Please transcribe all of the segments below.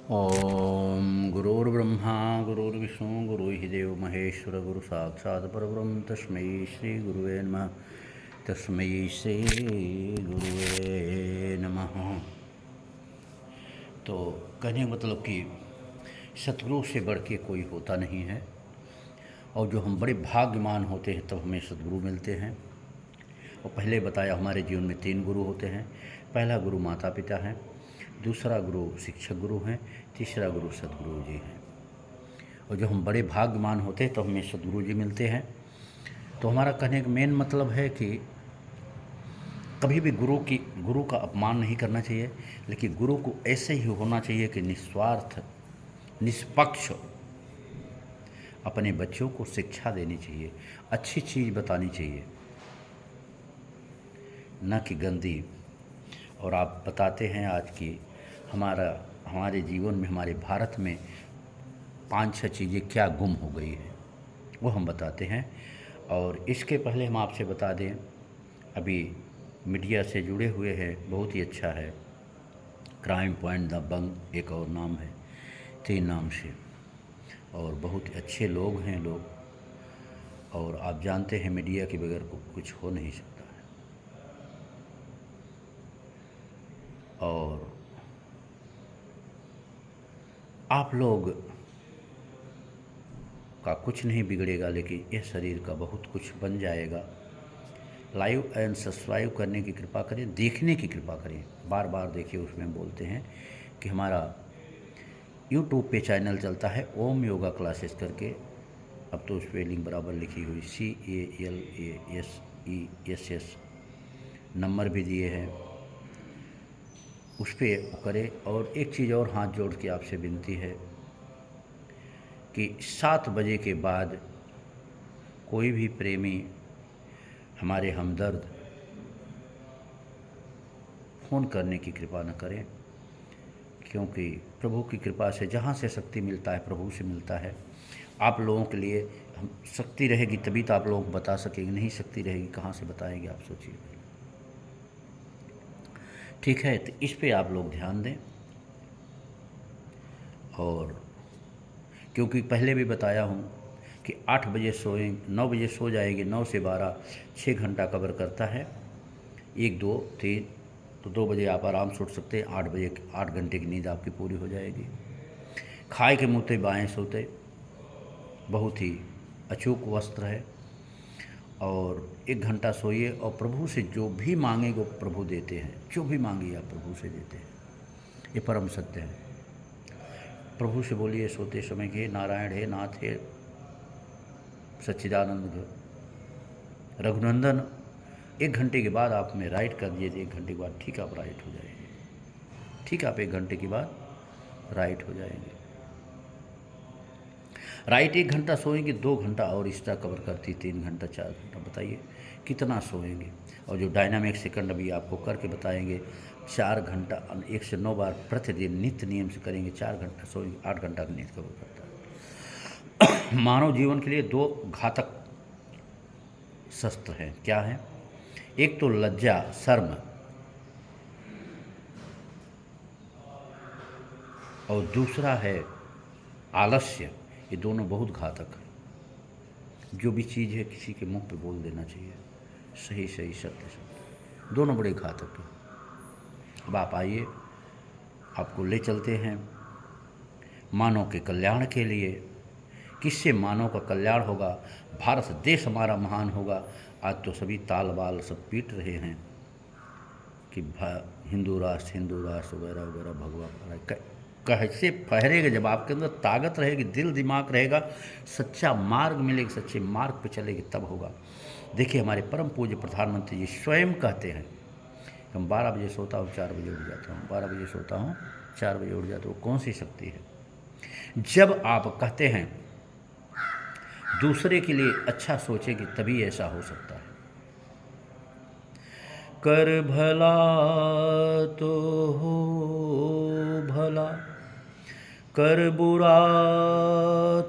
ओम गुरुर्ब्रह्मा गुरुर्विष्णु गुरुर्देव महेश्वर गुरु साक्षात् परब्रह्म तस्मै श्री गुरुवे नमः। तस्मै श्री गुरुवे नमः। तो कहने का मतलब कि सतगुरु से बढ़ के कोई होता नहीं है, और जो हम बड़े भाग्यमान होते हैं तब हमें सतगुरु मिलते हैं। और पहले बताया हमारे जीवन में 3 गुरु होते हैं। पहला गुरु माता पिता हैं, दूसरा गुरु शिक्षक गुरु हैं, तीसरा गुरु सतगुरु जी हैं। और जो हम बड़े भाग्यमान होते हैं तो हमें सतगुरु जी मिलते हैं। तो हमारा कहने का मेन मतलब है कि कभी भी गुरु का अपमान नहीं करना चाहिए, लेकिन गुरु को ऐसे ही होना चाहिए कि निस्वार्थ निष्पक्ष अपने बच्चों को शिक्षा देनी चाहिए, अच्छी चीज़ बतानी चाहिए, न कि गंदी। और आप बताते हैं आज की हमारे जीवन में, हमारे भारत में 5-6 चीज़ें क्या गुम हो गई है, वो हम बताते हैं। और इसके पहले हम आपसे बता दें, अभी मीडिया से जुड़े हुए हैं, बहुत ही अच्छा है, क्राइम पॉइंट दबंग एक और नाम है, 3 नाम से, और बहुत अच्छे लोग हैं लोग। और आप जानते हैं मीडिया के बगैर कुछ हो नहीं सकता है। और आप लोग का कुछ नहीं बिगड़ेगा, लेकिन यह शरीर का बहुत कुछ बन जाएगा। लाइव एंड सब्सक्राइब करने की कृपा करें, देखने की कृपा करें, बार बार देखिए। उसमें बोलते हैं कि हमारा यूट्यूब पे चैनल चलता है ओम योगा क्लासेस करके, अब तो उस पर लिंक बराबर लिखी हुई CALASESS, नंबर भी दिए हैं, उस पर करें। और एक चीज़ और हाथ जोड़ के आपसे विनती है कि 7 बजे के बाद कोई भी प्रेमी, हमारे हमदर्द, फ़ोन करने की कृपा न करें, क्योंकि प्रभु की कृपा से जहाँ से शक्ति मिलता है प्रभु से मिलता है। आप लोगों के लिए हम शक्ति रहेगी तभी तो आप लोगों को बता सकेंगे, नहीं शक्ति रहेगी कहाँ से बताएंगे, आप सोचिए। ठीक है, तो इस पे आप लोग ध्यान दें। और क्योंकि पहले भी बताया हूँ कि 8 बजे सोएं, 9 बजे सो जाएंगे, 9 से 12 6 घंटा कवर करता है, 1 2 3, तो 2 बजे आप आराम से उठ सकते हैं। 8 बजे 8 घंटे की नींद आपकी पूरी हो जाएगी। खाए के मुँहते बाएँ सोते, बहुत ही अचूक वस्त्र है। और 1 घंटा सोइए, और प्रभु से जो भी मांगेंगे वो प्रभु देते हैं, जो भी मांगिए आप प्रभु से देते हैं, ये परम सत्य है। प्रभु से बोलिए सोते समय कि हे नारायण, हे नाथ, हे सच्चिदानंद रघुनंदन। 1 घंटे के बाद आप में राइट कर दिए, 1 घंटे के बाद ठीक आप राइट हो जाएंगे। ठीक, आप 1 घंटे के बाद राइट हो जाएंगे। राइट 1 घंटा सोएंगे, 2 घंटा और एक्स्ट्रा कवर करती, 3 घंटा 4 घंटा, बताइए कितना सोएंगे। और जो डायनामिक सेकंड अभी आपको करके बताएंगे, 4 घंटा 1 से 9 बार प्रतिदिन नित्य नियम से करेंगे, 4 घंटा सोएंगे, 8 घंटा का नींद कवर करता है। मानव जीवन के लिए 2 घातक शस्त्र हैं। क्या है? एक तो लज्जा, शर्म, और दूसरा है आलस्य। ये दोनों बहुत घातक है। जो भी चीज़ है किसी के मुंह पे बोल देना चाहिए, सही सही सत्य सत्य, दोनों बड़े घातक हैं। अब आप आइए, आपको ले चलते हैं मानव के कल्याण के लिए। किससे मानव का कल्याण होगा? भारत देश हमारा महान होगा। आज तो सभी ताल बाल सब पीट रहे हैं कि हिंदू राष्ट्र वगैरह वगैरह, भगवा कैसे फहरेगा? जब आपके अंदर ताकत रहेगी, दिल दिमाग रहेगा, सच्चा मार्ग मिलेगा, सच्चे मार्ग पे चलेगी, तब होगा। देखिए हमारे परम पूज्य प्रधानमंत्री जी स्वयं कहते हैं, हम 12 बजे सोता हूँ 4 बजे उठ जाता हूँ, 12 बजे सोता हूँ 4 बजे उठ जाता हूँ। कौन सी शक्ति है? जब आप कहते हैं दूसरे के लिए अच्छा सोचेगी तभी ऐसा हो सकता है। कर भला तो हो भला, कर बुरा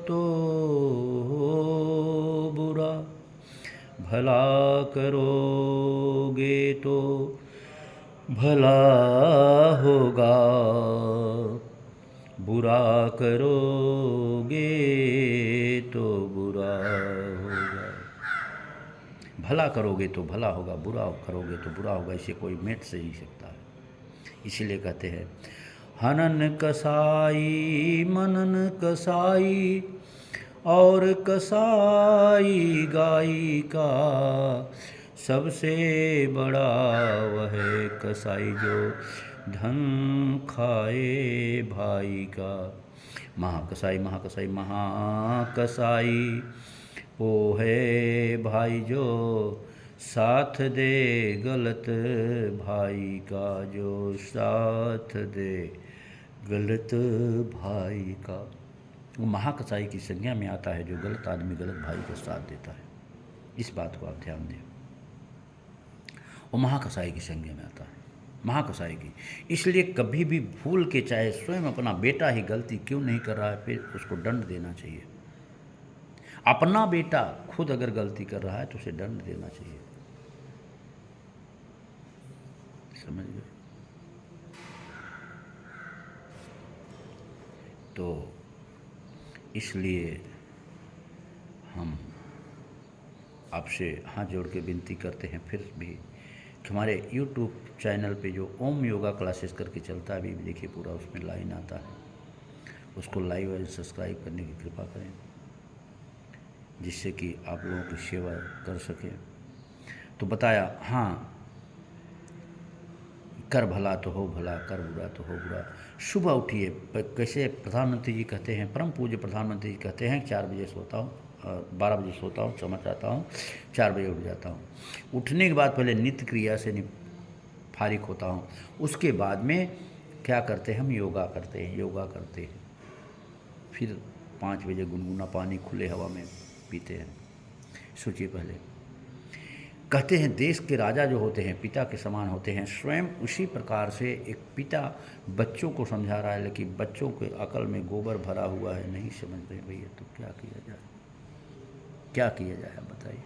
तो हो बुरा, भला करोगे तो भला होगा, बुरा करोगे तो बुरा होगा, भला करोगे तो भला होगा, बुरा करोगे तो बुरा होगा, इसे कोई मेट से ही सकता है। इसीलिए कहते हैं हनन कसाई मनन कसाई और कसाई गाई का, सबसे बड़ा वह कसाई जो धन खाए भाई का। महाकसाई महाकसाई महाकसाई वो है भाई जो साथ दे गलत भाई का, जो साथ दे गलत भाई का। वो महाकसाई की संज्ञा में आता है जो गलत आदमी गलत भाई का साथ देता है। इस बात को आप ध्यान दें, वो महाकसाई की संज्ञा में आता है, महाकसाई की। इसलिए कभी भी भूल के चाहे स्वयं अपना बेटा ही गलती क्यों नहीं कर रहा है, फिर उसको दंड देना चाहिए। अपना बेटा खुद अगर गलती कर रहा है तो उसे दंड देना चाहिए। समझ गए? तो इसलिए हम आपसे हाथ जोड़ के विनती करते हैं फिर भी कि हमारे YouTube चैनल पे जो ओम योगा क्लासेस करके चलता है, अभी देखिए पूरा उसमें लाइन आता है, उसको लाइव और सब्सक्राइब करने की कृपा करें, जिससे कि आप लोगों की सेवा कर सकें। तो बताया, हाँ, कर भला तो हो भला, कर बुरा तो हो बुरा। सुबह उठिए, कैसे प्रधानमंत्री जी कहते हैं, परम पूज्य प्रधानमंत्री जी कहते हैं 4 बजे सोता हूँ, 12 बजे सोता हूँ, क्षमा चाहता हूँ, 4 बजे उठ जाता हूँ। उठने के बाद पहले नित्य क्रिया से फारिग होता हूँ। उसके बाद में क्या करते हैं, हम योगा करते हैं, योगा करते हैं। फिर 5 बजे गुनगुना पानी खुले हवा में पीते हैं। सोचिए, पहले कहते हैं देश के राजा जो होते हैं पिता के समान होते हैं। स्वयं उसी प्रकार से एक पिता बच्चों को समझा रहा है, लेकिन बच्चों के अकल में गोबर भरा हुआ है, नहीं समझ रहे भैया, तो क्या किया जाए, क्या किया जाए आप बताइए।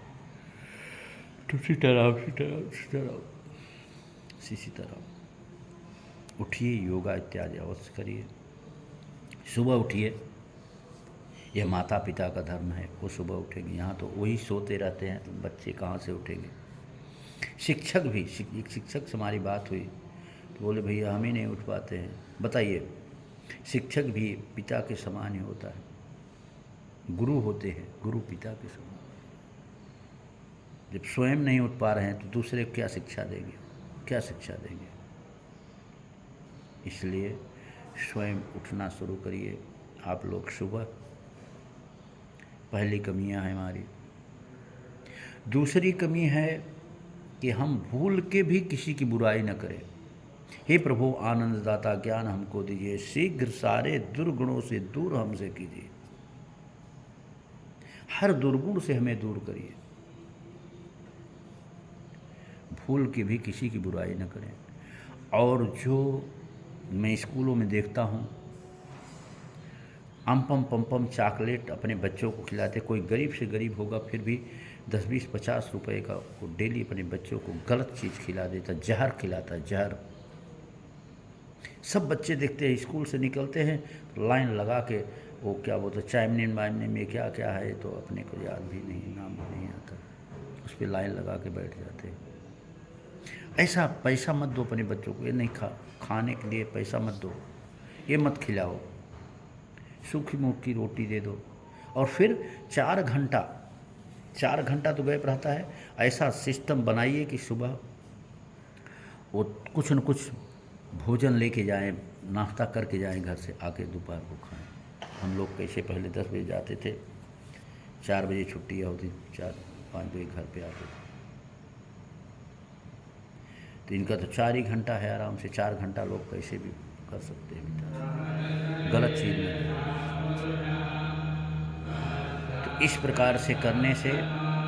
तो इसी तरह उठिए, योगा इत्यादि अवश्य करिए। सुबह उठिए, यह माता पिता का धर्म है, वो सुबह उठेंगे। यहाँ तो वही सोते रहते हैं, तो बच्चे कहाँ से उठेंगे। शिक्षक भी, एक शिक्षक से हमारी बात हुई तो बोले भैया हम ही नहीं उठ पाते हैं। बताइए, शिक्षक भी पिता के समान ही होता है, गुरु होते हैं, गुरु पिता के समान। जब स्वयं नहीं उठ पा रहे हैं तो दूसरे को क्या शिक्षा देंगे, क्या शिक्षा देंगे। इसलिए स्वयं उठना शुरू करिए आप लोग सुबह। पहली कमियां हैं हमारी। दूसरी कमी है कि हम भूल के भी किसी की बुराई न करें। हे प्रभु आनंददाता, ज्ञान हमको दीजिए, शीघ्र सारे दुर्गुणों से दूर हमसे कीजिए, हर दुर्गुण से हमें दूर करिए। भूल के भी किसी की बुराई न करें। और जो मैं स्कूलों में देखता हूँ, अम्पम पम्पम चॉकलेट अपने बच्चों को खिलाते। कोई गरीब से गरीब होगा फिर भी 10, 20, 50 रुपए का वो डेली अपने बच्चों को गलत चीज़ खिला देता, जहर खिलाता, जहर। सब बच्चे देखते हैं, स्कूल से निकलते हैं तो लाइन लगा के वो क्या बोलते चाइमनीन वाइमनीन में क्या क्या है, तो अपने को याद भी नहीं, नाम भी नहीं आता, उस पर लाइन लगा के बैठ जाते हैं। ऐसा पैसा मत दो अपने बच्चों को, ये नहीं खाने के लिए पैसा मत दो, ये मत खिलाओ, सूखी मूंग की रोटी दे दो। और फिर 4 घंटा तो गैप रहता है। ऐसा सिस्टम बनाइए कि सुबह वो कुछ न कुछ भोजन लेके जाएं, नाश्ता करके जाएं घर से, आके दोपहर को खाएं। हम लोग कैसे पहले 10 बजे जाते थे, 4 बजे छुट्टी होती, 4-5 बजे घर पे आते थे। तो इनका तो 4 ही घंटा है, आराम से 4 घंटा लोग कैसे भी कर सकते हैं बेटा, गलत चीज़ में। तो इस प्रकार से करने से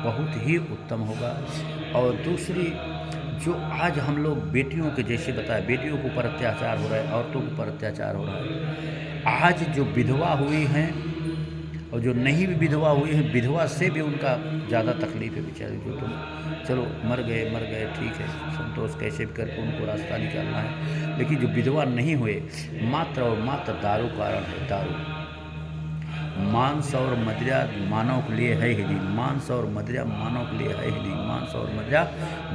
बहुत ही उत्तम होगा। और दूसरी, जो आज हम लोग बेटियों के जैसे बताए, बेटियों के ऊपर अत्याचार हो रहा है, औरतों के ऊपर अत्याचार हो रहा है। आज जो विधवा हुई हैं और जो नहीं भी विधवा हुई है, विधवा से भी उनका ज़्यादा तकलीफ है बेचारी। जो तुम चलो मर गए ठीक है, संतोष कैसे भी करके उनको रास्ता निकालना है। लेकिन जो विधवा नहीं हुए, मात्र और मात्र दारू कारण है, दारू। मांस और मदिरा मानव के लिए है ही नहीं, मांस और मदिरा मानव के लिए है ही नहीं, मांस और मदिरा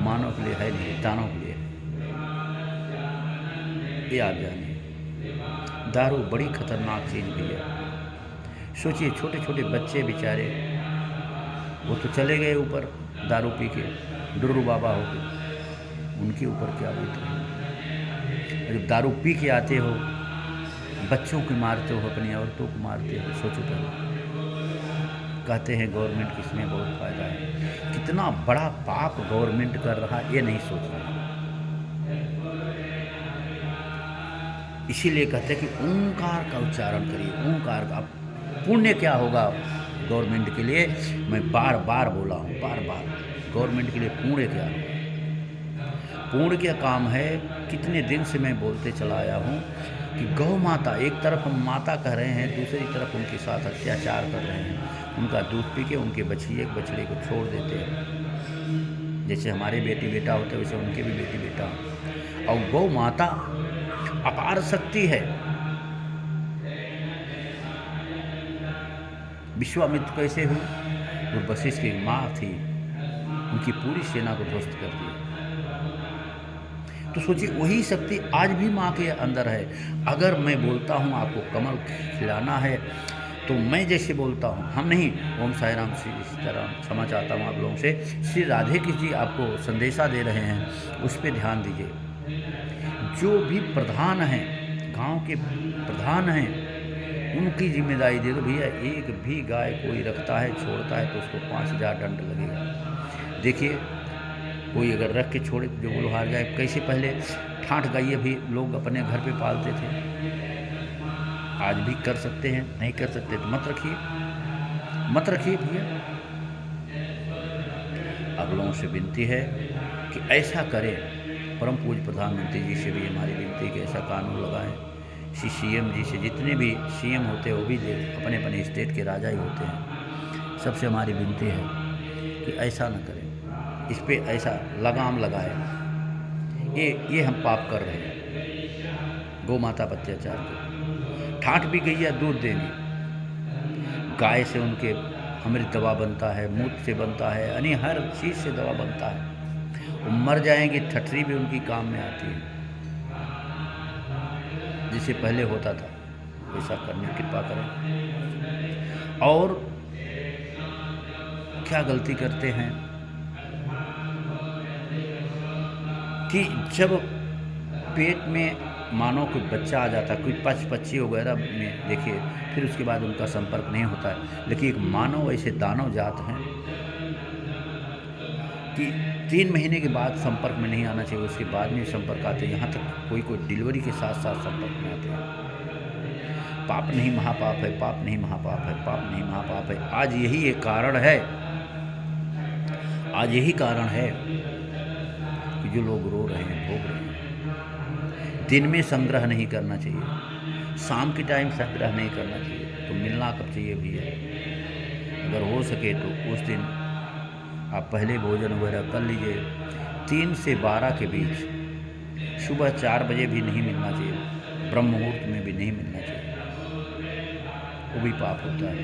मानव के लिए है नहीं, दानव के लिए है। ये आप जानिए, दारू बड़ी खतरनाक चीज़ भी है। सोचिए छोटे छोटे बच्चे बेचारे, वो तो चले गए ऊपर दारू पी के, डुर्रू बाबा हो के, उनके ऊपर क्या बीते। जब दारू पी के आते हो, बच्चों को मारते हो, अपनी औरतों को मारते हो, सोचो पहले। कहते हैं गवर्नमेंट की इसमें बहुत फ़ायदा है, कितना बड़ा पाप गवर्नमेंट कर रहा है ये नहीं सोच रहा। इसीलिए कहते हैं कि ओंकार का उच्चारण करिए, ओंकार का पुण्य क्या होगा गवर्नमेंट के लिए। मैं बार बार बोला हूँ, बार बार, गवर्नमेंट के लिए पुण्य क्या होगा। पुण्य क्या काम है, कितने दिन से मैं बोलते चला आया हूँ कि गौ माता, एक तरफ हम माता कह रहे हैं, दूसरी तरफ उनके साथ अत्याचार कर रहे हैं। उनका दूध पी के उनके बछिए बछड़े को छोड़ देते हैं। जैसे हमारे बेटी बेटा होते हैं वैसे उनके भी बेटी बेटा। और गौ माता अपार शक्ति है। विश्वामित्र कैसे हुई, वो वशिष्ठ की माँ थी, उनकी पूरी सेना को ध्वस्त कर दिया। तो सोचिए वही शक्ति आज भी माँ के अंदर है। अगर मैं बोलता हूँ आपको कमल खिलाना है, तो मैं जैसे बोलता हूँ, हम नहीं, ओम साई राम, श्री सीताराम, क्षमा चाहता हूँ आप लोगों से, श्री राधे कृष्ण जी आपको संदेशा दे रहे हैं, उस पर ध्यान दीजिए। जो भी प्रधान हैं, गांव के प्रधान हैं, उनकी जिम्मेदारी दे दो भैया। एक भी गाय कोई रखता है, छोड़ता है, तो उसको 5000 दंड लगेगा। देखिए कोई अगर रख के छोड़े तो जो वो हार जाए। कैसे पहले ठाठ गाइए भी लोग अपने घर पे पालते थे, आज भी कर सकते हैं, नहीं कर सकते तो मत रखिए, मत रखिए भैया। आप लोगों से विनती है कि ऐसा करें। परम पूज्य प्रधानमंत्री जी से भी हमारी विनती है कि ऐसा कानून लगाएं। सीएम जी से, जितने भी सीएम होते हैं वो भी अपने अपने स्टेट के राजा ही होते हैं, सबसे हमारी विनती है कि ऐसा न करें, इस पे ऐसा लगाम लगाए। ये हम पाप कर रहे हैं, गौ माता पर अत्याचार को। ठाठ भी गैया दूध देंगे, गाय से उनके अमृत दवा बनता है, मूत्र से बनता है, यानी हर चीज़ से दवा बनता है। वो मर जाएंगे, ठठरी भी उनकी काम में आती है। जिसे पहले होता था वैसा करने की कृपा करें। और क्या गलती करते हैं कि जब पेट में मानो कोई बच्चा आ जाता है, कोई पक्षी वगैरह में देखिए, फिर उसके बाद उनका संपर्क नहीं होता है। लेकिन एक मानव ऐसे दानव जात हैं कि 3 महीने के बाद संपर्क में नहीं आना चाहिए, उसके बाद में संपर्क आते हैं। यहाँ तक कोई डिलीवरी के साथ साथ संपर्क में आते हैं। पाप नहीं महापाप है, पाप नहीं महापाप है, पाप नहीं महापाप है। आज यही एक कारण है, आज यही कारण है कि जो लोग रो रहे हैं, भोग रहे हैं। दिन में संग्रह नहीं करना चाहिए, शाम के टाइम संग्रह नहीं करना चाहिए, तो मिलना कब चाहिए भैया। अगर हो सके तो उस दिन आप पहले भोजन वगैरह कर लीजिए। 3 से 12 के बीच, सुबह 4 बजे भी नहीं मिलना चाहिए, ब्रह्म मुहूर्त में भी नहीं मिलना चाहिए, वो भी पाप होता है।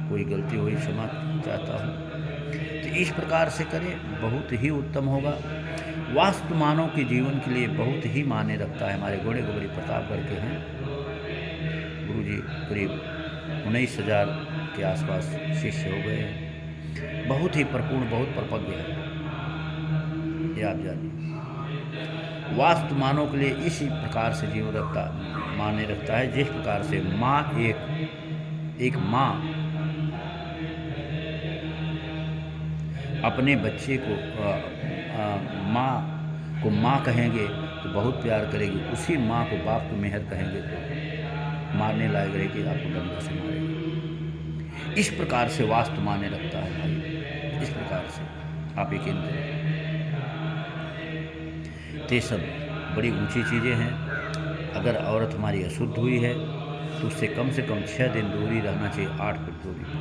कोई गलती हुई क्षमा चाहता हूँ। तो इस प्रकार से करें, बहुत ही उत्तम होगा। वास्तु मानव के जीवन के लिए बहुत ही मायने रखता है। हमारे घोड़े गोबरी प्रतापगढ़ के हैं गुरु जी, करीब 19,000 के आसपास शिष्य हो गए हैं। बहुत ही परिपूर्ण, बहुत परिपक्व है, ये आप जानिए। वास्तु मानव के लिए इसी प्रकार से जीवन माने रखता है, जिस प्रकार से माँ एक माँ अपने बच्चे को माँ को माँ कहेंगे तो बहुत प्यार करेगी, उसी माँ को बाप को मेहर कहेंगे तो मारने लायक रहेगी, आपको डंडा से मारेगी। इस प्रकार से वास्तु माने रखता है भाई, इस प्रकार से आप यकीन करें। तो ये सब बड़ी ऊंची चीज़ें हैं। अगर औरत हमारी अशुद्ध हुई है तो उससे कम 6 दिन दूरी रहना चाहिए, 8 फीट दूरी पर।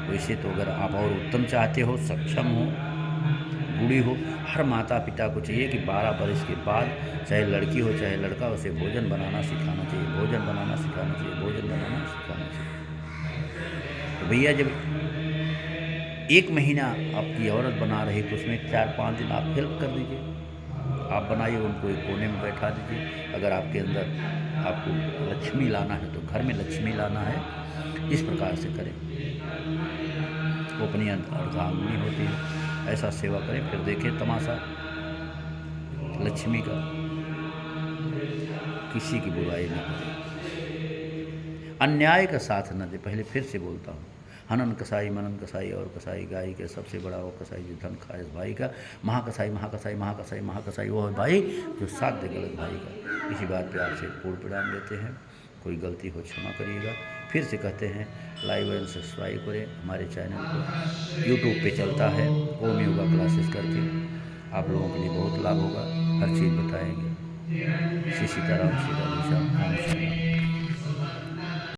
वैसे तो अगर आप और उत्तम चाहते हो, सक्षम हो, बूढ़ी हो, हर माता पिता को चाहिए कि 12 बरस के बाद, चाहे लड़की हो चाहे लड़का, उसे भोजन बनाना सिखाना चाहिए, भोजन बनाना सिखाना चाहिए, भोजन बनाना सिखाना चाहिए। तो भैया जब 1 महीना आपकी औरत बना रही तो उसमें 4-5 दिन आप हेल्प कर दीजिए, आप बनाइए, उनको एक कोने में बैठा दीजिए। अगर आपके अंदर आपको लक्ष्मी लाना है तो घर में लक्ष्मी लाना है, इस प्रकार से करें। वो अपनी अर्धांगिनी होती है, ऐसा सेवा करें, फिर देखें तमाशा लक्ष्मी का। किसी की बुराई न करें, अन्याय का साथ न दे। पहले फिर से बोलता हूँ, हनन कसाई मनन कसाई और कसाई गाय के सबसे बड़ा वो कसाई जो धन खाए भाई का। महाकसाई महाकसाई महाकसाई महाकसाई वो है भाई जो साथ दे गलत भाई का। इसी बात पे आपसे पूर्ण प्रणाम देते हैं, कोई गलती हो क्षमा करिएगा। फिर से कहते हैं लाइव एंड सब्सक्राइब करें हमारे चैनल को, यूट्यूब पे चलता है ओम योगा क्लासेस करके, आप लोगों के लिए बहुत लाभ होगा, हर चीज़ बताएंगे। श्री सीताराम श्री राधेश्याम।